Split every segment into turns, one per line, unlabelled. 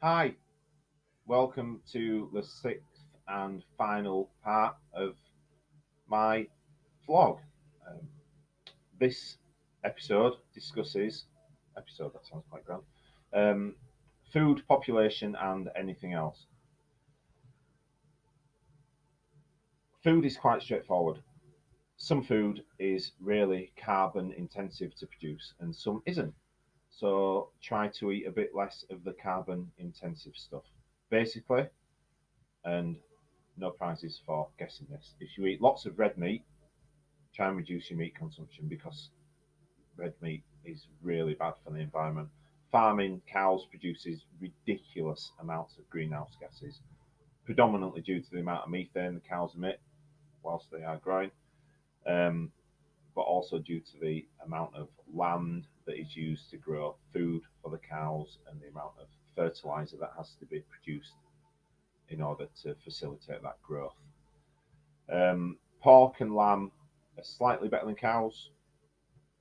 Hi, welcome to the sixth and final part of my vlog. Um, this episode discusses that sounds quite grand. Um, Food, population, and anything else. Food is quite straightforward. Some food is really carbon intensive to produce, and some isn't. So try to eat a bit less of the carbon intensive stuff. Basically, and no prizes for guessing this. If you eat lots of red meat, try and reduce your meat consumption because red meat is really bad for the environment. Farming cows produces ridiculous amounts of greenhouse gases, predominantly due to the amount of methane the cows emit whilst they are growing, um, but also due to the amount of land that is used to grow food for the cows and the amount of fertilizer that has to be produced in order to facilitate that growth. Pork and lamb are slightly better than cows.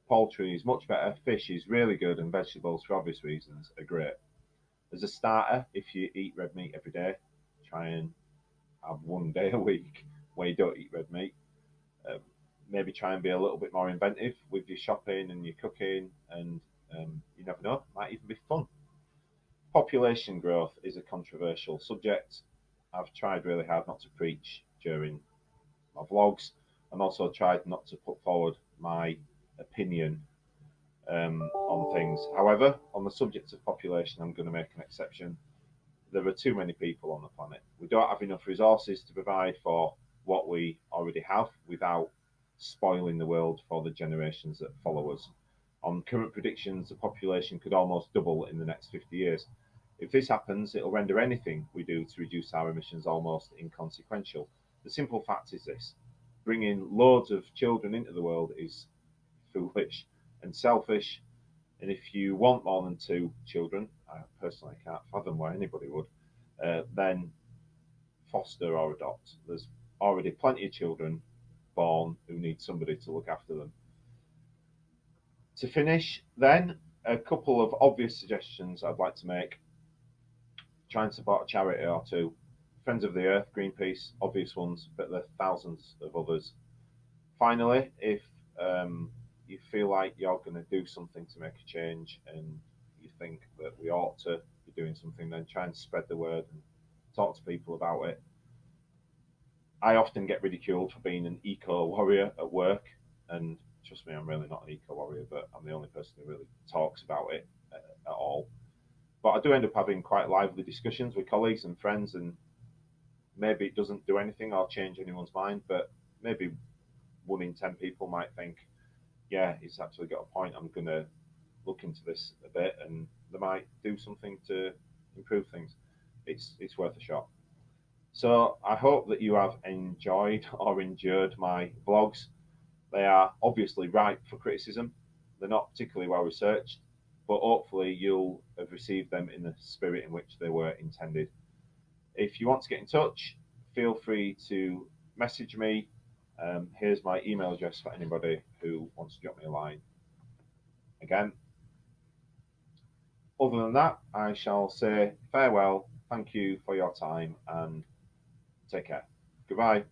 Poultry is much better. Fish is really good, and vegetables, for obvious reasons, are great. As a starter, if you eat red meat every day, try and have one day a week where you don't eat red meat. Um, Maybe try and be a little bit more inventive with your shopping and your cooking, and you never know, it might even be fun. Population growth is a controversial subject. I've tried really hard not to preach during my vlogs, and also tried not to put forward my opinion on things. However, on the subject of population, I'm going to make an exception. There are too many people on the planet. We don't have enough resources to provide for what we already have without spoiling the world for the generations that follow us. On current predictions, the population could almost double in the next 50 years. If this happens, it'll render anything we do to reduce our emissions almost inconsequential. The simple fact is this: bringing loads of children into the world is foolish and selfish. And if you want more than two children, I personally can't fathom why anybody would, then foster or adopt. There's already plenty of children born who need somebody to look after them. To finish, then, a couple of obvious suggestions I'd like to make. Try and support a charity or two. Friends of the Earth, Greenpeace, obvious ones, but there are thousands of others. Finally, if you feel like you're going to do something to make a change and you think that we ought to be doing something, then try and spread the word and talk to people about it. I often get ridiculed for being an eco warrior at work, and trust me, I'm really not an eco warrior, but I'm the only person who really talks about it at all. But I do end up having quite lively discussions with colleagues and friends, and maybe it doesn't do anything or change anyone's mind, but maybe 1 in 10 people might think, yeah, it's actually got a point. I'm going to look into this a bit, and they might do something to improve things. It's worth a shot. So I hope that you have enjoyed or endured my vlogs. They are obviously ripe for criticism. They're not particularly well researched, but hopefully you'll have received them in the spirit in which they were intended. If you want to get in touch, feel free to message me. Here's my email address for anybody who wants to drop me a line. Again, other than that, I shall say farewell, thank you for your time, and take care. Goodbye.